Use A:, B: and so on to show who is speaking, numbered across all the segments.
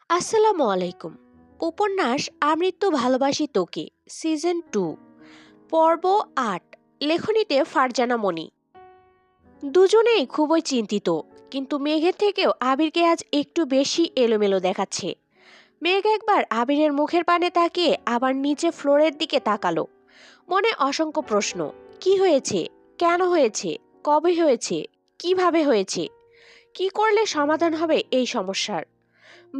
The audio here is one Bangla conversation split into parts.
A: আসসালামু আলাইকুম। উপন্যাস আমৃত্যু ভালোবাসি তোকে, সিজন 2, পর্ব ৮। লেখনীতে ফারজানা মনি। দুজনেই খুবই চিন্তিত, কিন্তু মেঘের থেকেও আবিরকে আজ একটু বেশি এলোমেলো দেখাচ্ছে। মেঘ একবার আবিরের মুখের পানে তাকিয়ে আবার নিচে ফ্লোরের দিকে তাকালো। মনে অসংখ্য প্রশ্ন। কি হয়েছে? কেন হয়েছে? কবে হয়েছে? কিভাবে হয়েছে? কি করলে সমাধান হবে এই সমস্যার?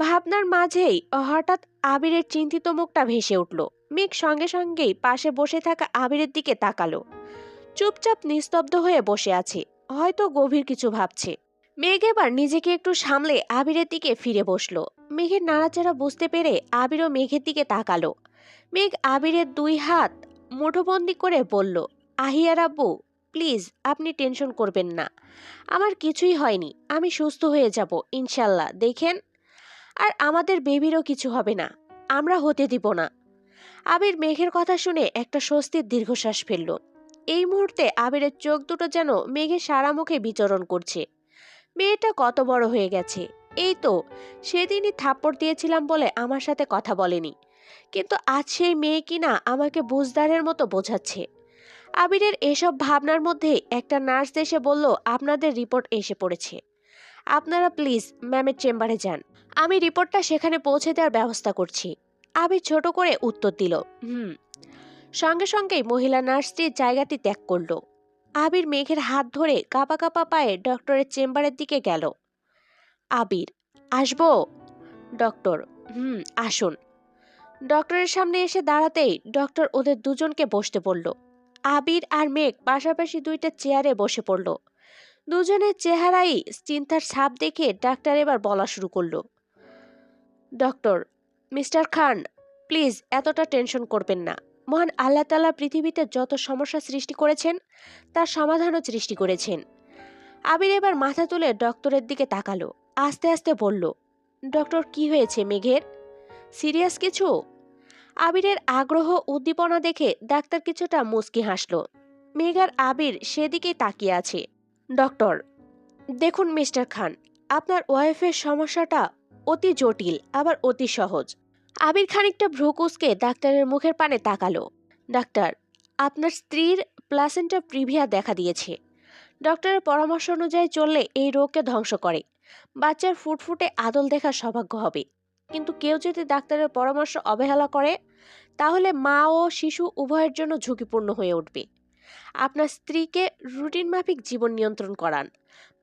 A: ভাবনার মাঝেই হঠাৎ আবিরের চিন্তিত মুখটা ভেসে উঠল। মেঘ সঙ্গে সঙ্গেই পাশে বসে থাকা আবিরের দিকে তাকালো। চুপচাপ নিস্তব্ধ হয়ে বসে আছে, হয়তো গভীর কিছু ভাবছে। মেঘ এবার নিজেকে একটু সামলে আবিরের দিকে ফিরে বসলো। মেঘের নাড়াচাড়া বুঝতে পেরে আবিরও মেঘের দিকে তাকালো। মেঘ আবিরের দুই হাত মুঠোবন্দি করে বলল, আহিয়ার আব্বু, প্লিজ আপনি টেনশন করবেন না। আমার কিছুই হয়নি, আমি সুস্থ হয়ে যাব ইনশাল্লাহ, দেখেন। আর আমাদের বেবিরও কিছু হবে না, আমরা হতে দিব না। আবির মেঘের কথা শুনে একটা স্বস্তির দীর্ঘশ্বাস ফেলল। এই মুহূর্তে আবিরের চোখ দুটো যেন মেঘের সারা মুখে বিচরণ করছে। মেয়েটা কত বড় হয়ে গেছে। এই তো সেদিনই থাপ্পড় দিয়েছিলাম বলে আমার সাথে কথা বলেনি, কিন্তু আজ সেই মেয়ে কিনা আমাকে বুঝদারের মতো বোঝাচ্ছে। আবিরের এসব ভাবনার মধ্যে একটা নার্স এসে বলল, আপনাদের রিপোর্ট এসে পড়েছে, আপনারা প্লিজ ম্যামের চেম্বারে যান, আমি রিপোর্টটা সেখানে পৌঁছে দেওয়ার ব্যবস্থা করছি। আবির ছোট করে উত্তর দিল, হুম। সঙ্গে সঙ্গেই মহিলা নার্সটির জায়গাটি ত্যাগ করলো। আবির মেঘের হাত ধরে কাঁপা কাঁপা পায়ে ডক্টরের চেম্বারের দিকে গেল। আবির, আসবো? ডক্টর, হুম, আসুন। ডক্টরের সামনে এসে দাঁড়াতেই ডক্টর ওদের দুজনকে বসতে বলল। আবির আর মেঘ পাশাপাশি দুইটা চেয়ারে বসে পড়ল। দুজনের চেহারাই চিন্তার ছাপ দেখে ডাক্তার এবার বলা শুরু করলো, ডক্টর, মিস্টার খান, প্লিজ এতটা টেনশন করবেন না। মহান আল্লাহ তাআলা পৃথিবীতে যত সমস্যা সৃষ্টি করেছেন তার সমাধানও সৃষ্টি করেছেন। আবির এবার মাথা তুলে ডক্টরের দিকে তাকালো, আস্তে আস্তে বলল, ডক্টর, কি হয়েছে মেঘের? সিরিয়াস কিছু? আবিরের আগ্রহ উদ্দীপনা দেখে ডাক্তার কিছুটা মুচকি হাসলো। মেঘ আর আবির সেদিকেই তাকিয়ে আছে। ডক্টর, দেখুন মিস্টার খান, আপনার ওয়াইফের সমস্যাটা অতি জটিল আবার অতি সহজ। আবির খানিকটা ভ্রু কুঁচকে ডাক্তারের মুখের পানে তাকালো। ডাক্তার, আপনার স্ত্রীর প্লাসেন্টা প্রিভিয়া দেখা দিয়েছে। ডক্টরের পরামর্শ অনুযায়ী চললে এই রোগকে ধ্বংস করে বাচ্চার ফুটফুটে আদল দেখার সৌভাগ্য হবে। কিন্তু কেউ যদি ডাক্তারের পরামর্শ অবহেলা করে, তাহলে মা ও শিশু উভয়ের জন্য ঝুঁকিপূর্ণ হয়ে উঠবে। আপনার স্ত্রীকে রুটিন মাফিক জীবন নিয়ন্ত্রণ করান,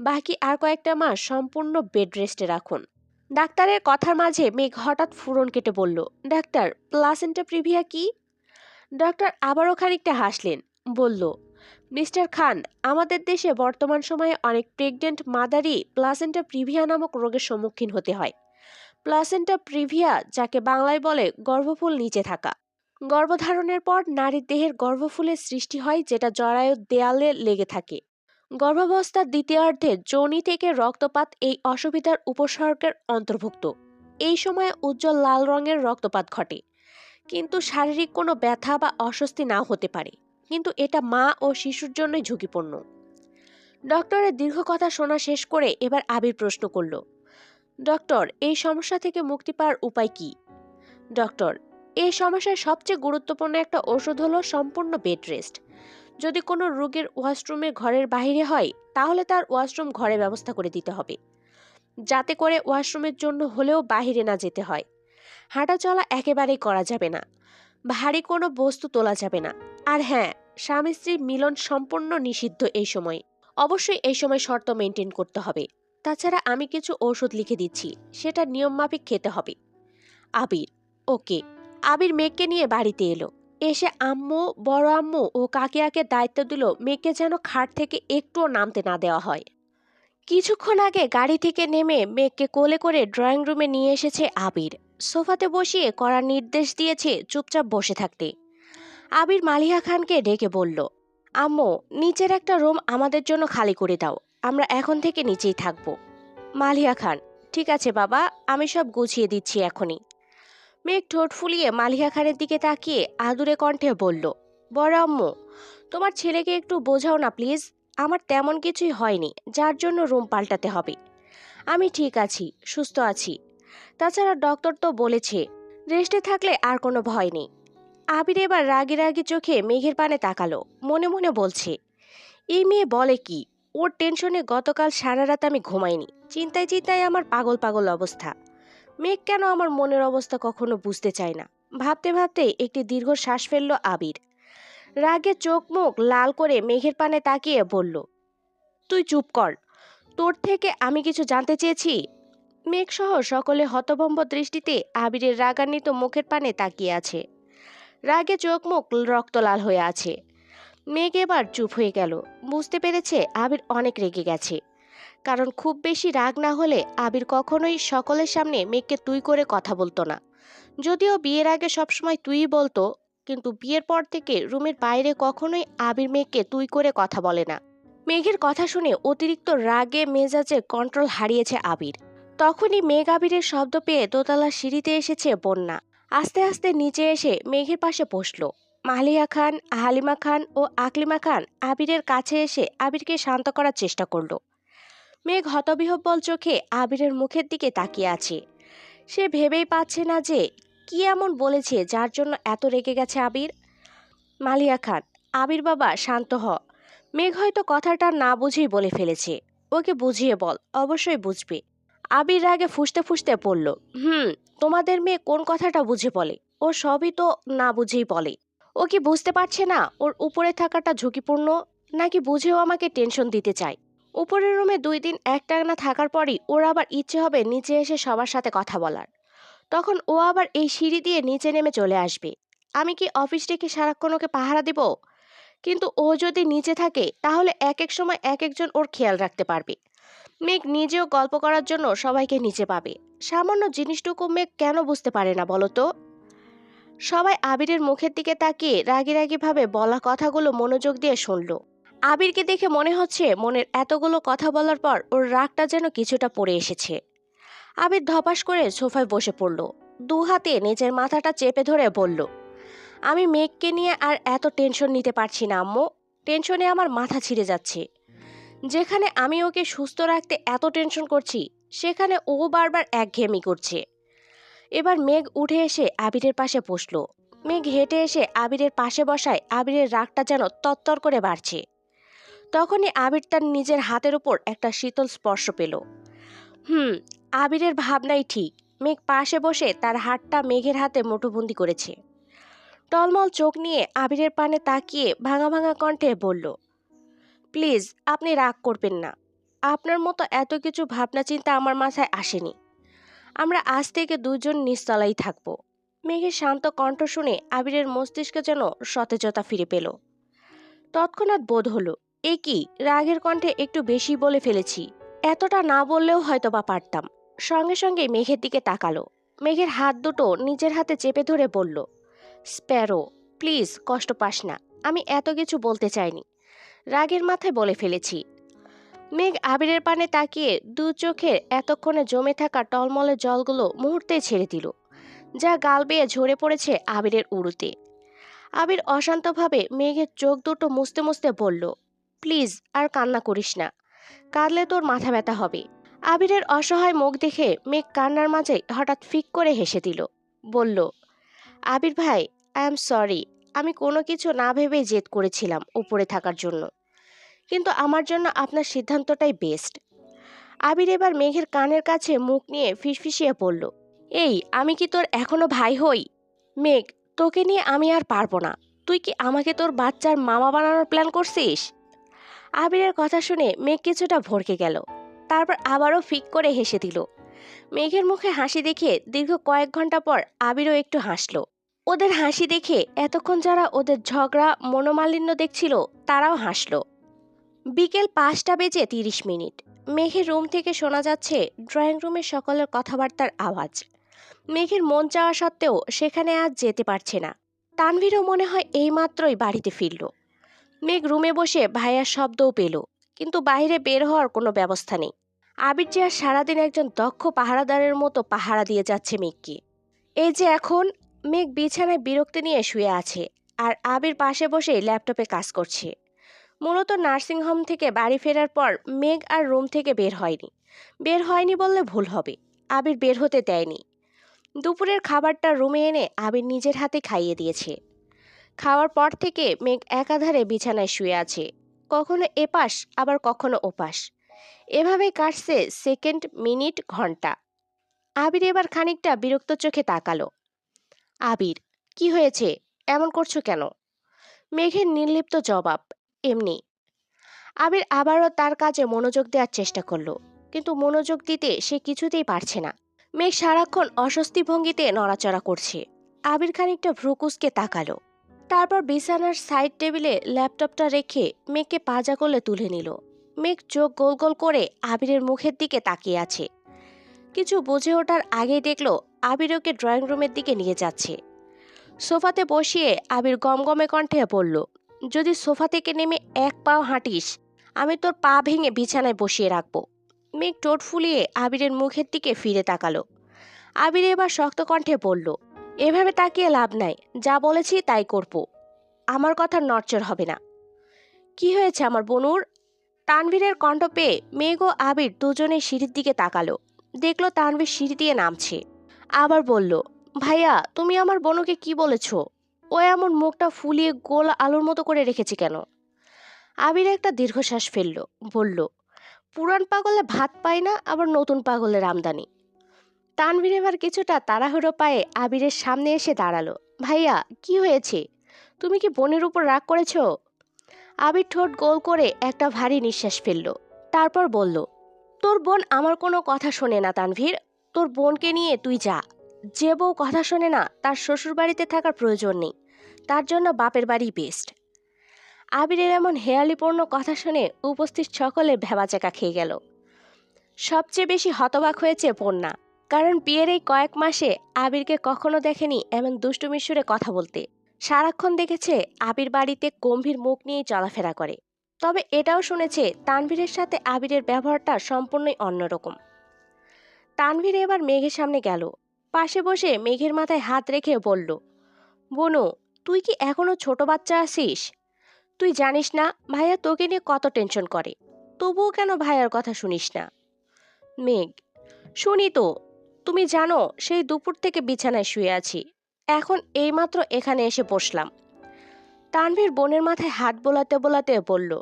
A: বাকি আর কয়েকটা মাস সম্পূর্ণ বেড রেস্টে রাখুন। ডাক্তারের কথার মাঝে মেঘ হঠাৎ ফুরন কেটে বলল, ডাক্তার, প্লাসেন্টা প্রিভিয়া কি? ডাক্তার আবারও খানিকটা হাসলেন, বলল, মিস্টার খান, আমাদের দেশে বর্তমান সময়ে অনেক প্রেগনেন্ট মাদারই প্লাসেন্টা প্রিভিয়া নামক রোগের সম্মুখীন হতে হয়। প্লাসেন্টা প্রিভিয়া, যাকে বাংলায় বলে গর্ভফুল নিচে থাকা, গর্ভধারণের পর নারীর দেহের গর্ভফুলের সৃষ্টি হয়, যেটা জরায়ুর দেয়ালে লেগে থাকে। গর্ভাবস্থার দ্বিতীয়ার্ধে যোনি থেকে রক্তপাত এই অসুবিধার উপসর্গের অন্তর্ভুক্ত। এই সময়ে উজ্জ্বল লাল রঙের রক্তপাত ঘটে, কিন্তু শারীরিক কোনো ব্যথা বা অস্বস্তি নাও হতে পারে। কিন্তু এটা মা ও শিশুর জন্যই ঝুঁকিপূর্ণ। ডক্টরের দীর্ঘ কথা শোনা শেষ করে এবার আবির প্রশ্ন করল, ডক্টর, এই সমস্যা থেকে মুক্তি পাওয়ার উপায় কি? ডক্টর, এই সমস্যার সবচেয়ে গুরুত্বপূর্ণ একটা ওষুধ হলো সম্পূর্ণ বেড রেস্ট। যদি কোনো রোগীর ওয়াশরুমের ঘরের বাইরে হয়, তাহলে তার ওয়াশরুম ঘরে ব্যবস্থা করে দিতে হবে, যাতে করে ওয়াশরুমের জন্য হলেও বাহিরে না যেতে হয়। হাঁটা চলা একেবারেই করা যাবে না, ভারী কোনো বস্তু তোলা যাবে না। আর হ্যাঁ, স্বামী স্ত্রীর মিলন সম্পূর্ণ নিষিদ্ধ এই সময়। অবশ্যই এই সময় শর্ত মেনটেন করতে হবে। তাছাড়া আমি কিছু ঔষধ লিখে দিচ্ছি, সেটা নিয়ম মাফিক খেতে হবে। আবির, ওকে। আবির মেঘকে নিয়ে বাড়িতে এলো। এসে আম্মু, বড় আম্মু ও কাকিয়াকে দায়িত্ব দিল মেঘকে যেন খাট থেকে একটুও নামতে না দেওয়া হয়। কিছুক্ষণ আগে গাড়ি থেকে নেমে মেঘকে কোলে করে ড্রয়িং রুমে নিয়ে এসেছে আবির। সোফাতে বসিয়ে করার নির্দেশ দিয়েছে চুপচাপ বসে থাকতে। আবির মালিহা খানকে ডেকে বলল, আম্মু, নিচের একটা রুম আমাদের জন্য খালি করে দাও, আমরা এখন থেকে নিচেই থাকবো। মালিহা খান, ঠিক আছে বাবা, আমি সব গুছিয়ে দিচ্ছি এখনই। মেঘ ঠোঁট ফুলিয়ে মালিহা খানের দিকে তাকিয়ে আদুরে কণ্ঠে বলল, বড় আম্মু, তোমার ছেলেকে একটু বোঝাও না প্লিজ। আমার তেমন কিছুই হয়নি যার জন্য রুম পাল্টাতে হবে। আমি ঠিক আছি, সুস্থ আছি। তাছাড়া ডক্টর তো বলেছে রেস্টে থাকলে আর কোনো ভয় নেই। আবির এবার রাগি রাগি চোখে মেঘের পানে তাকালো, মনে মনে বলছে, এই মেয়ে বলে কি? ওর টেনশনে গতকাল সারা রাত আমি ঘুমাইনি, চিন্তায় চিন্তায় আমার পাগল পাগল অবস্থা। মেঘ কেন আমার মনের অবস্থা কখনো বুঝতে চায় না। ভাবতে ভাবতে একটি দীর্ঘ শ্বাস ফেললো আবির। রাগে চোখ মুখ লাল করে মেঘের পানে তাকিয়ে বলল, তুই চুপ কর, তোর থেকে আমি কিছু জানতে চেয়েছি? মেঘ সহ সকলে হতভম্ব দৃষ্টিতে আবিরের রাগান্বিত মুখের পানে তাকিয়ে আছে। রাগে চোখ মুখ রক্তলাল হয়ে আছে। মেঘ এবার চুপ হয়ে গেল। বুঝতে পেরেছে আবির অনেক রেগে গেছে। কারণ খুব বেশি রাগ না হলে আবির কখনোই সকলের সামনে মেঘকে তুই করে কথা বলতো না। যদিও বিয়ের আগে সবসময় তুই বলতো, কিন্তু বিয়ের পর থেকে রুমের বাইরে কখনোই আবির মেঘকে তুই করে কথা বলে না। মেঘের কথা শুনে অতিরিক্ত রাগে মেজাজে কন্ট্রোল হারিয়েছে আবির। তখনই মেঘ আবিরের শব্দ পেয়ে দোতলার সিঁড়িতে এসেছে বন্যা। আস্তে আস্তে নিচে এসে মেঘের পাশে বসলো। মালিয়া খান, হালিমা খান ও আকলিমা খান আবিরের কাছে এসে আবিরকে শান্ত করার চেষ্টা করলো। মেঘ হতবিহ্বল চোখে আবিরের মুখের দিকে তাকিয়ে আছে। সে ভেবেই পাচ্ছে না যে কি এমন বলেছে যার জন্য এত রেগে গেছে আবির। মালিয়া খান, আবির বাবা শান্ত হ। মেঘ হয়তো কথাটা না বুঝেই বলে ফেলেছে, ওকে বুঝিয়ে বল, অবশ্যই বুঝবে। আবির রাগে ফুঁসতে ফুঁসতে বলল, তোমাদের মেয়ে কোন কথাটা বুঝে বলে? ও সবই তো না বুঝেই বলে। ও কি বুঝতে পারছে না ওর উপরে থাকাটা ঝুঁকিপূর্ণ? নাকি বুঝেও আমাকে টেনশন দিতে চায়? উপরের রুমে 2 দিন একটানা থাকার পরই ওর আবার ইচ্ছে হবে নিচে এসে সবার সাথে কথা বলার। তখন ও আবার এই সিঁড়ি দিয়ে নিচে নেমে চলে আসবে। আমি কি অফিস রেখে সারাক্ষণ ওকে পাহারা দিব? কিন্তু ও যদি নিচে থাকে তাহলে এক এক সময় এক একজন ওর খেয়াল রাখতে পারবে। মেঘ নিজেও গল্প করার জন্য সবাইকে নিচে পাবে। সামান্য জিনিসটুকু মেঘ কেন বুঝতে পারে না বলো তো? সবাই আবিরের মুখের দিকে তাকিয়ে রাগি রাগি ভাবে বলা কথাগুলো মনোযোগ দিয়ে শুনলো। আবিরকে দেখে মনে হচ্ছে মনের এতগুলো কথা বলার পর ওর রাগটা যেন কিছুটা পড়ে এসেছে। আবির ধপাস করে সোফায় বসে পড়ল। 2 হাতে নিজের মাথাটা চেপে ধরে বলল, আমি মেঘকে নিয়ে আর এত টেনশন নিতে পারছি না আম্মু। টেনশনে আমার মাথা ছিঁড়ে যাচ্ছে। যেখানে আমি ওকে সুস্থ রাখতে এত টেনশন করছি, সেখানে ও বারবার একঘেয়েমি করছে। এবার মেঘ উঠে এসে আবিরের পাশে বসলো। মেঘ হেঁটে এসে আবিরের পাশে বসায় আবিরের রাগটা যেন তত্তর করে বাড়ছে। তখনই আবির তার নিজের হাতের উপর একটা শীতল স্পর্শ পেল। আবিরের ভাবনাই ঠিক। মেঘ পাশে বসে তার হাতটা মেঘের হাতে মুঠোবন্দি করেছে। টলমল চোখ নিয়ে আবিরের পানে তাকিয়ে ভাঙা ভাঙা কণ্ঠে বলল, প্লিজ আপনি রাগ করবেন না। আপনার মতো এত কিছু ভাবনা চিন্তা আমার মাথায় আসেনি। আমরা আজ থেকে 2জন নিচতলাই থাকবো। মেঘের শান্ত কণ্ঠ শুনে আবিরের মস্তিষ্কে যেন সতেজতা ফিরে পেল। তৎক্ষণাৎ বোধ হলো, এ কি, রাগের কণ্ঠে একটু বেশি বলে ফেলেছি। এতটা না বললেও হয়তো বা পারতাম। সঙ্গে সঙ্গে মেঘের দিকে তাকালো। মেঘের হাত দুটো নিজের হাতে চেপে ধরে বলল, স্প্যারো, প্লিজ কষ্ট পাস না। আমি এত কিছু বলতে চাইনি, রাগের মাথায় বলে ফেলেছি। মেঘ আবিরের পানে তাকিয়ে 2 চোখে এতক্ষণে জমে থাকা টলমলে জলগুলো মুহূর্তে ছেড়ে দিল, যা গাল বেয়ে ঝরে পড়েছে আবিরের উড়ুতে। আবির অশান্তভাবে মেঘের চোখ দুটো মুছতে মুছতে বলল, প্লিজ আর কান্না করিস না, কাঁদলে তোর মাথা ব্যথা হবে। আবিরের অসহায় মুখ দেখে মেঘ কান্নার মাঝে হঠাৎ ফিক করে হেসে দিল। বলল, আবির ভাই, আই এম সরি। আমি কোনো কিছু না ভেবেই জেদ করেছিলাম উপরে থাকার জন্য, কিন্তু আমার জন্য আপনার সিদ্ধান্তটাই বেস্ট। আবির এবার মেঘের কানের কাছে মুখ নিয়ে ফিসফিসিয়ে বলল, এই আমি কি তোর এখনো ভাই হই? মেঘ, তোকে নিয়ে আমি আর পারবো না। তুই কি আমাকে তোর বাচ্চার মামা বানানোর প্ল্যান করছিস? আবিরের কথা শুনে মেঘ কিছুটা ভড়কে গেল। তারপর আবারও ফিক করে হেসে দিল। মেঘের মুখে হাসি দেখে দীর্ঘ কয়েক ঘন্টা পর আবিরও একটু হাসলো। ওদের হাসি দেখে এতক্ষণ যারা ওদের ঝগড়া মনোমালিন্য দেখছিল তারাও হাসলো। বিকেল 5টা বেজে 30 মিনিট। মেঘের রুম থেকে শোনা যাচ্ছে ড্রয়িং রুমে সকলের কথাবার্তার আওয়াজ। মেঘের মন চাওয়া সত্ত্বেও সেখানে আজ যেতে পারছে না। তানভীরও মনে হয় এইমাত্রই বাড়িতে ফিরল। মেঘ রুমে বসে ভাইয়ার শব্দও পেল, কিন্তু বাইরে বের হওয়ার কোনো ব্যবস্থা নেই। আবির যে আর সারাদিন একজন দক্ষ পাহারাদারের মতো পাহারা দিয়ে যাচ্ছে মেঘকে। এই যে এখন মেঘ বিছানায় বিরক্তি নিয়ে শুয়ে আছে, আর আবির পাশে বসে ল্যাপটপে কাজ করছে। মূলত নার্সিংহোম থেকে বাড়ি ফেরার পর মেঘ আর রুম থেকে বের হয়নি বললে ভুল হবে। আবির বের হতে দেয়নি। দুপুরের খাবারটা রুমে এনে আবির নিজের হাতে খাইয়ে দিয়েছে। খাওয়ার পর থেকে মেঘ একাধারে বিছানায় শুয়ে আছে, কখনো এপাশ আবার কখনো ওপাশ। এভাবেই কাটছে সেকেন্ড, মিনিট, ঘন্টা। আবির এবার খানিকটা বিরক্ত চোখে তাকালো। আবির, কি হয়েছে? এমন করছো কেন? মেঘের নির্লিপ্ত জবাব, এমনি। আবির আবারও তার কাজে মনোযোগ দেওয়ার চেষ্টা করলো, কিন্তু মনোযোগ দিতে সে কিছুতেই পারছে না। মেঘ সারাক্ষণ অস্বস্তি ভঙ্গিতে নড়াচড়া করছে। আবির খানিকটা ভ্রুকুসকে তাকালো, তারপর বিছানার সাইড টেবিলে ল্যাপটপটা রেখে মেঘকে পাজা কোলে তুলে নিল। মেঘ চোখ গোল গোল করে আবিরের মুখের দিকে তাকিয়ে আছে। কিছু বুঝে ওঠার আগেই দেখলো আবির ওকে ড্রয়িং রুমের দিকে নিয়ে যাচ্ছে। সোফাতে বসিয়ে আবির গমগমে কণ্ঠে বলল, যদি সোফা থেকে নেমে এক পাও হাঁটিস, আমি তোর পা ভেঙে বিছানায় বসিয়ে রাখবো। মেঘ ঠোঁট ফুলিয়ে আবিরের মুখের দিকে ফিরে তাকালো। আবির এবার শক্ত কণ্ঠে বলল, এভাবে তাকিয়ে লাভ নাই, যা বলেছি তাই করব। আমার কথা নড়চড় হবে না। কি হয়েছে আমার বনুর? তানভীরের কণ্ঠ পেয়ে মেঘ ও আবির দুজনে সিঁড়ির দিকে তাকালো। দেখলো তানভীর সিঁড়ি দিয়ে নামছে। আবার বলল, ভাইয়া তুমি আমার বনুকে কি বলেছ? ও এমন মুখটা ফুলিয়ে গোল আলুর মতো করে রেখেছে কেন? আবির একটা দীর্ঘশ্বাস ফেলল, বলল, পুরান পাগলে ভাত পায় না, আবার নতুন পাগলের আমদানি। তানভীর এবার কিছুটা তাড়াহুড়ো পায়ে আবিরের সামনে এসে দাঁড়ালো। ভাইয়া, কি হয়েছে? তুমি কি বোনের উপর রাগ করেছ? আবির ঠোঁট গোল করে একটা ভারী নিঃশ্বাস ফেলল, তারপর বলল, তোর বোন আমার কোনো কথা শোনে না তানভীর। তোর বোনকে নিয়ে তুই যা। যে বউ কথা শোনে না তার শ্বশুর বাড়িতে থাকার প্রয়োজন নেই, তার জন্য বাপের বাড়ি বেস্ট। আবিরের এমন হেয়ালিপূর্ণ কথা শুনে উপস্থিত সকলে ভ্যাবাচাকা খেয়ে গেল। সবচেয়ে বেশি হতবাক হয়েছে পূর্ণা, কারণ বিয়ের এই কয়েক মাসে আবিরকে কখনো দেখেনি এমন দুষ্টুমির সুরে কথা বলতে। সারাক্ষণ দেখেছে আবির বাড়িতে গম্ভীর মুখ নিয়েই চলাফেরা করে, তবে এটাও শুনেছে তানভীরের সাথে আবিরের ব্যবহারটা সম্পূর্ণই অন্যরকম। তানভীর এবার মেঘের সামনে গেল, পাশে বসে মেঘের মাথায় হাত রেখে বলল, বনু, তুই কি এখনো ছোট বাচ্চা আছিস? তুই জানিস না ভাইয়া তোকে নিয়ে কত টেনশন করে, তবুও কেন ভাইয়ার কথা শুনিস না? মেঘ, শুনি তো। তুমি জানো সেই দুপুর থেকে বিছানায় শুয়ে আছি, এখন এইমাত্র এখানে এসে বসলাম। তানভীর বোনের মাথায় হাত বোলাতে বোলাতে বলল,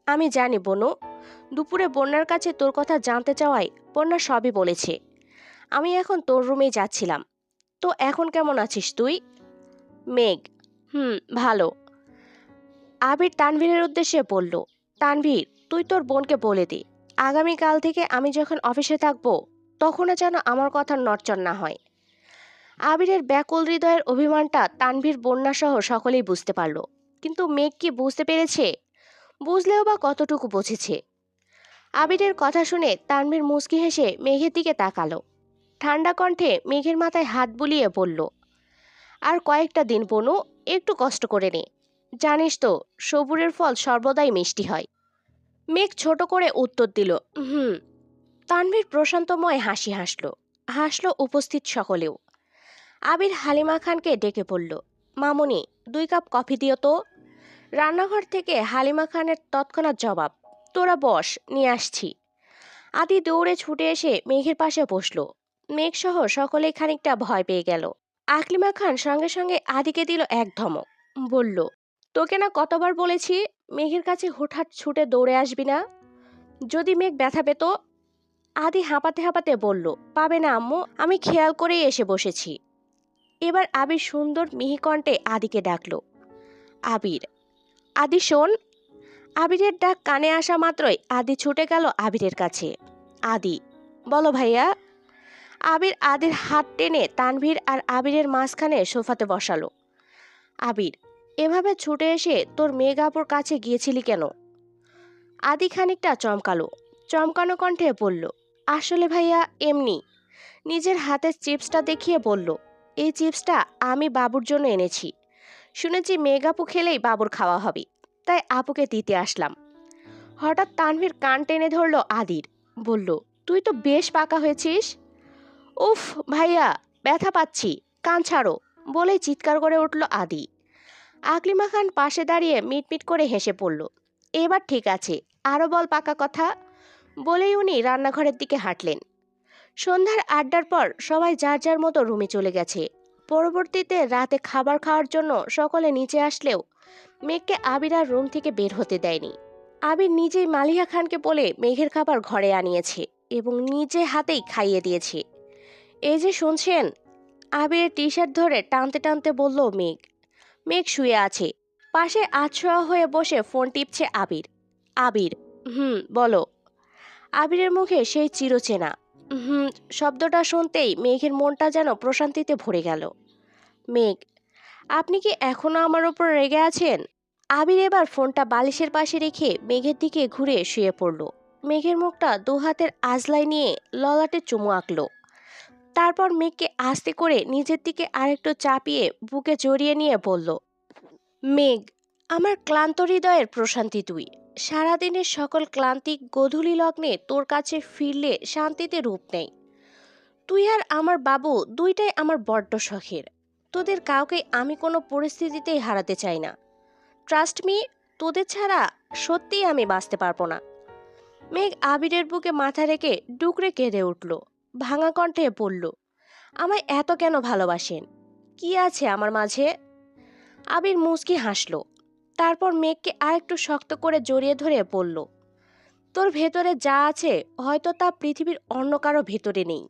A: আমি জানি বনু, দুপুরে বন্যার কাছে তোর কথা জানতে চাওয়ায় বন্যা সবই বলেছে। আমি এখন তোর রুমেই যাচ্ছিলাম। তো এখন কেমন আছিস তুই? মেঘ, ভালো। আবির তানভীরের উদ্দেশ্যে বলল, তানভীর, তুই তোর বোনকে বলে দে, আগামীকাল থেকে আমি যখন অফিসে থাকবো তখনও যেন আমার কথার নড়চড় না হয়। আবিরের ব্যাকুল হৃদয়ের অভিমানটা তানভীর বন্যা সহ সকলেই বুঝতে পারল, কিন্তু মেঘ কি বুঝতে পেরেছে? বুঝলেও বা কতটুকু বুঝেছে? আবিরের কথা শুনে তানভীর মুচকি হেসে মেঘের দিকে তাকালো। ঠান্ডা কণ্ঠে মেঘের মাথায় হাত বুলিয়ে বলল, আর কয়েকটা দিন বনু, একটু কষ্ট করে নে। জানিস তো সবুরের ফল সর্বদাই মিষ্টি হয়। মেঘ ছোট করে উত্তর দিল, হুম। তানভীর প্রশান্তময় হাসি হাসলো উপস্থিত সকলেও। আবির হালিমা খানকে ডেকে পড়ল, মামুনি, 2 কাপ কফি দিও তো। রান্নাঘর থেকে হালিমা খানের তৎক্ষণাৎ জবাব, তোরা বস, নিয়ে আসছি। আদি দৌড়ে ছুটে এসে মেঘের পাশে বসলো। মেঘ সহ সকলেই খানিকটা ভয় পেয়ে গেল। আকলিমা খান সঙ্গে সঙ্গে আদিকে দিল এক ধমক, বলল, তোকে না কতবার বলেছি মেঘের কাছে হুটহাট ছুটে দৌড়ে আসবি না। যদি মেঘ ব্যথা পেত? আদি হাঁপাতে হাঁপাতে বলল, পাবে না আম্মু, আমি খেয়াল করেই এসে বসেছি। এবার আবির সুন্দর মিহি কণ্ঠে আদিকে ডাকলো, আবির। আদি শোন। আবিরের ডাক কানে আসা মাত্রই আদি ছুটে গেল আবিরের কাছে। আদি, বলো ভাইয়া। আবির আদির হাত টেনে তানভীর আর আবিরের মাঝখানে সোফাতে বসালো। আবির, এভাবে ছুটে এসে তোর মেঘাপুর কাছে গিয়েছিলি কেন? আদি খানিকটা চমকানো কণ্ঠে বলল, আসলে ভাইয়া এমনি। নিজের হাতের চিপসটা দেখিয়ে বলল, এই চিপসটা আমি বাবুর জন্য এনেছি। শুনেছি মেঘাপু খেলেই বাবুর খাওয়া হবে, তাই আপুকে দিতে আসলাম। হঠাৎ তানভীর কান টেনে ধরল আদির, বলল, তুই তো বেশ পাকা হয়েছিস। উফ ভাইয়া, ব্যথা পাচ্ছি, কান ছাড়ো, বলেই চিৎকার করে উঠল আদি। আকলিমা খান পাশে দাঁড়িয়ে মিটমিট করে হেসে পড়ল, এবার ঠিক আছে, আরো বল পাকা কথা। বলেই উনি রান্নাঘরের দিকে হাঁটলেন। সন্ধ্যার আড্ডার পর সবাই যার যার মতো রুমে চলে গেছে। পরবর্তীতে রাতে খাবার খাওয়ার জন্য সকলে নিচে আসলেও মেঘকে আবির আর রুম থেকে বের হতে দেয়নি। আবির নিজেই মালিহা খানকে বলে মেঘের খাবার ঘরে আনিয়েছে এবং নিজে হাতেই খাইয়ে দিয়েছে। এই যে শুনছেন, আবিরের টি শার্ট ধরে টানতে টানতে বলল মেঘ। মেঘ শুয়ে আছে, পাশে আছোয়া হয়ে বসে ফোন টিপছে আবির। আবির, বলো। আবিরের মুখে সেই চিরচেনা হুম শব্দটা শুনতেই মেঘের মনটা যেন প্রশান্তিতে ভরে গেল। মেঘ, আপনি কি এখনো আমার উপর রেগে আছেন? আবির এবার ফোনটা বালিশের পাশে রেখে মেঘের দিকে ঘুরে শুয়ে পড়ল। মেঘের মুখটা দু হাতের আজলাই নিয়ে ললাটে চুমু আঁকল। তারপর মেঘকে আস্তে করে নিজের দিকে আরেকটু চাপিয়ে বুকে জড়িয়ে নিয়ে বলল, মেঘ, আমার ক্লান্ত হৃদয়ের প্রশান্তি তুই। সারাদিনের সকল ক্লান্তি গোধূলি লগ্নে তোর কাছে ফিরলে শান্তিতে রূপ নেই। তুই আর আমার বাবু দুইটাই আমার বড্ড শখের। তোদের কাউকে আমি কোনো পরিস্থিতিতেই হারাতে চাই না। ট্রাস্ট মি, তোদের ছাড়া সত্যিই আমি বাঁচতে পারবো না। মেঘ আবিরের বুকে মাথা রেখে ডুকরে কেঁদে উঠল। ভাঙা কণ্ঠে বলল, আমায় এত কেন ভালোবাসেন? কি আছে আমার মাঝে? আবির মুচকি হাসল। তারপর মেঘকে আরেকটু শক্ত করে জড়িয়ে ধরে বলল, তোর ভেতরে যা আছে হয়তো তা পৃথিবীর অন্য কারো ভেতরে নেই।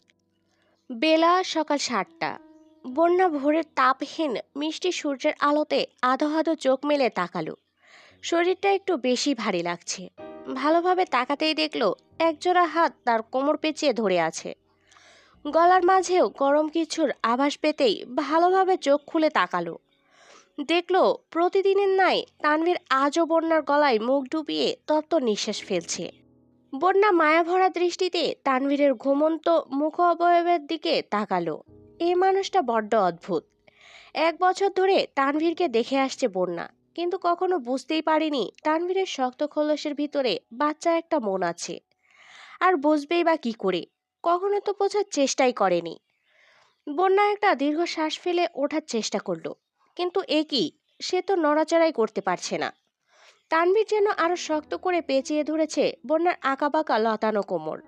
A: বেলা সকাল 7টা। বন্যা ভোরের তাপহীন মিষ্টি সূর্যের আলোতে আধো আধো চোখ মেলে তাকালো। শরীরটা একটু বেশি ভারী লাগছে। ভালোভাবে তাকাতেই দেখলো একজোড়া হাত তার কোমর পেঁচিয়ে ধরে আছে। গলার মাঝেও গরম কিছুর আভাস পেতেই ভালোভাবে চোখ খুলে তাকালো। দেখলো প্রতিদিনের ন্যায় তানভীর আজও বন্যার গলায় মুখ ডুবিয়ে তপ্ত নিঃশ্বাস ফেলছে। বন্যা মায়াভরা দৃষ্টিতে তানভীরের ঘুমন্ত মুখ অবয়বের দিকে তাকালো। এই মানুষটা বড্ড অদ্ভুত। 1 বছর ধরে তানভীরকে দেখে আসছে বন্যা, কিন্তু কখনো বুঝতেই পারিনি তানভীরের শক্ত খোলসের ভিতরে বাচ্চা একটা মন আছে। আর বুঝবেই বা কি করে, কখনো তো বোঝার চেষ্টাই করেনি। বন্যা একটা দীর্ঘ শ্বাস ফেলে ওঠার চেষ্টা করলো, কিন্তু এ কি, সে তো নড়াচড়াই করতে পারছে না। তানভীর যেন আরো শক্ত করে পেঁচিয়ে ধরেছে বন্যার আঁকাবাঁকা লতানো কোমর।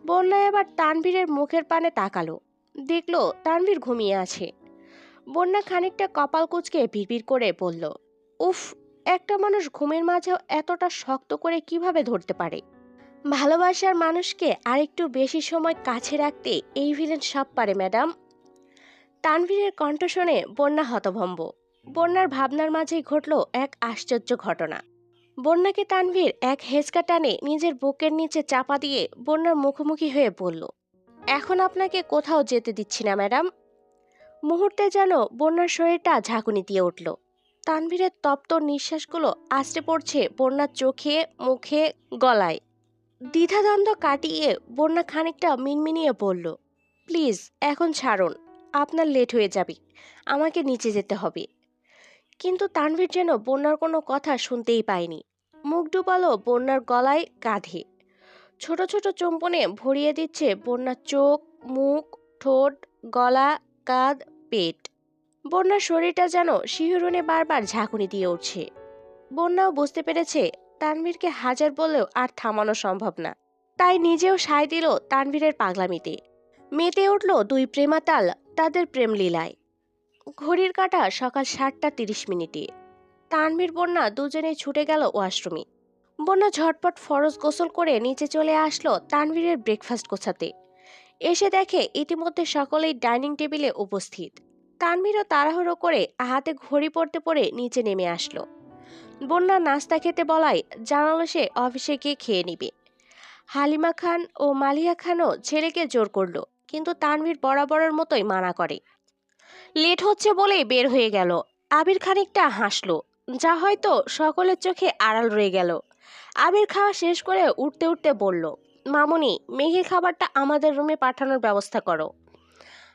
A: বন্যা এবার তানভীরের মুখের পানে তাকালো, দেখলো তানভীর ঘুমিয়ে আছে। বন্যা খানিকটা কপাল কুঁচকে ভিড় করে বলল, উফ, একটা মানুষ ঘুমের মাঝেও এতটা শক্ত করে কিভাবে ধরতে পারে? ভালোবাসার মানুষকে আরেকটু বেশি সময় কাছে রাখতে এই ভিলেন সব পারে ম্যাডাম। তানভীরের কণ্ঠ শুনে বন্যা হতভম্ব। বন্যার ভাবনার মাঝেই ঘটল এক আশ্চর্য ঘটনা। বন্যাকে তানভীর এক হেঁচকা টানে নিজের বুকের নিচে চাপা দিয়ে বন্যার মুখোমুখি হয়ে বলল, এখন আপনাকে কোথাও যেতে দিচ্ছি না ম্যাডাম। মুহূর্তে যেন বন্যার শরীরটা ঝাঁকুনি দিয়ে উঠল। তানভীরের তপ্ত নিঃশ্বাসগুলো আছড়ে পড়ছে বন্যার চোখে, মুখে, গলায়। দ্বিধাদ্বন্দ্ব কাটিয়ে বন্যা খানিকটা মিনমিনিয়ে বলল, প্লিজ এখন ছাড়ুন, আপনার লেট হয়ে যাবে, আমাকে নিচে যেতে হবে। কিন্তু তানভীর যেন বন্যার কোনো কথা শুনতেই পায়নি। মুখ ডুবালো বন্যার গলায়, কাঁধে। ছোট ছোট চুম্বনে ভরিয়ে দিচ্ছে বন্যার চোখ, মুখ, ঠোঁট, গলা, কাঁধ, পেট। বন্যার শরীরটা যেন শিহরণে বারবার ঝাঁকুনি দিয়ে উঠছে। বন্যাও বুঝতে পেরেছে তানভীরকে হাজার বললেও আর থামানো সম্ভব না। তাই নিজেও সায় দিল তানভীরের পাগলামিতে। মেতে উঠল দুই প্রেমাতাল তাদের প্রেম লীলায়। ঘড়ির কাঁটা সকাল 7টা 30 মিনিটে। তানভীর বন্যা দুজনেই ছুটে গেল ওয়াশরুমে। বন্যা ঝটপট ফরজ গোসল করে নিচে চলে আসলো তানভীরের ব্রেকফাস্ট গোছাতে। এসে দেখে ইতিমধ্যে সকলেই ডাইনিং টেবিলে উপস্থিত। তানভীরও তাড়াহুড়ো করে হাতে ঘড়ি পড়তে পড়ে নিচে নেমে আসলো। বন্যা নাস্তা খেতে বলায় জানালো সে অফিসে গিয়ে খেয়ে নিবে। হালিমা খান ও মালিয়া খানও ছেলেকে জোর করলো, কিন্তু তানভীর বরাবরের মতোই মানা করে। লেট হচ্ছে বলেই বের হয়ে গেল। আবির খানিকটা হাসলো, যা হয়তো সকলের চোখে আড়াল রয়ে গেল। আবির খাওয়া শেষ করে উঠতে উঠতে বলল, মামুনি, মেঘের খাবারটা আমাদের রুমে পাঠানোর ব্যবস্থা করো।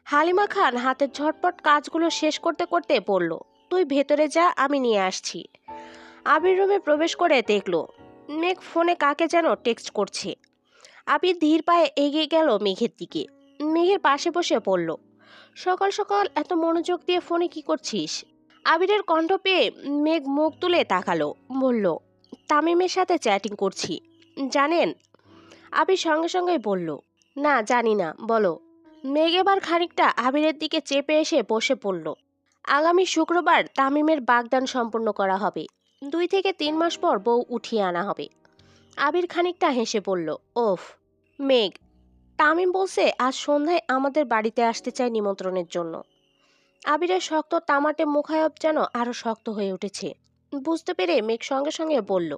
A: হালিমা খান হাতের ঝটপট কাজগুলো শেষ করতে করতে বলল, তুই ভেতরে যা, আমি নিয়ে আসছি। আবির রুমে প্রবেশ করে দেখলো মেঘ ফোনে কাকে যেন টেক্সট করছে। আবির ধীর পায়ে এগিয়ে গেল মেঘের দিকে। মেঘের পাশে বসে পড়ল, সকাল সকাল এত মনোযোগ দিয়ে ফোনে কি করছিস? আবিরের কণ্ঠ পেয়ে মেঘ মুখ তুলে তাকালো, বলল, তামিমের সাথে চ্যাটিং করছি। জানেন? আবির সঙ্গে সঙ্গেই বলল, না, জানি না, বলো। মেঘ এবার খানিকটা আবিরের দিকে চেপে এসে বসে পড়ল। আগামী শুক্রবার তামিমের বাগদান সম্পন্ন করা হবে। 2 থেকে 3 মাস পর বউ উঠিয়ে আনা হবে। আবির খানিকটা হেসে বলল, ওফ। মেঘ, তামিম বলছে আজ সন্ধ্যায় আমাদের বাড়িতে আসতে চায় নিমন্ত্রণের জন্য। আবিরের শক্ত তামাটে মুখায়ব যেন আরো শক্ত হয়ে উঠেছে। বুঝতে পেরে মেঘ সঙ্গে সঙ্গে বলল,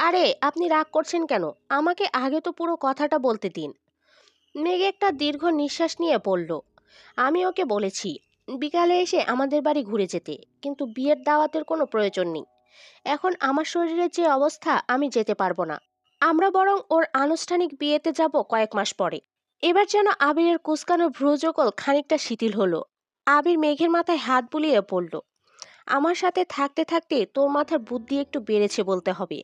A: আরে আপনি রাগ করছেন কেন? আমাকে আগে তো পুরো কথাটা বলতে দিন। মেঘ একটা দীর্ঘ নিঃশ্বাস নিয়ে বলল, আমি ওকে বলেছি বিকালে এসে আমাদের বাড়ি ঘুরে যেতে, কিন্তু বিয়ের দাওয়াতের কোনো প্রয়োজন নেই। এখন আমার শরীরের যে অবস্থা, আমি যেতে পারবো না। আমরা বরং ওর আনুষ্ঠানিক বিয়েতে যাব কয়েক মাস পরে। এবার যেন আবিরের কুঁচকানো ভ্রুযকল খানিকটা শিথিল হলো। আবির মেঘের মাথায় হাত বুলিয়ে পড়ল, আমার সাথে থাকতে থাকতে তোর মাথার বুদ্ধি একটু বেড়েছে বলতে হবে।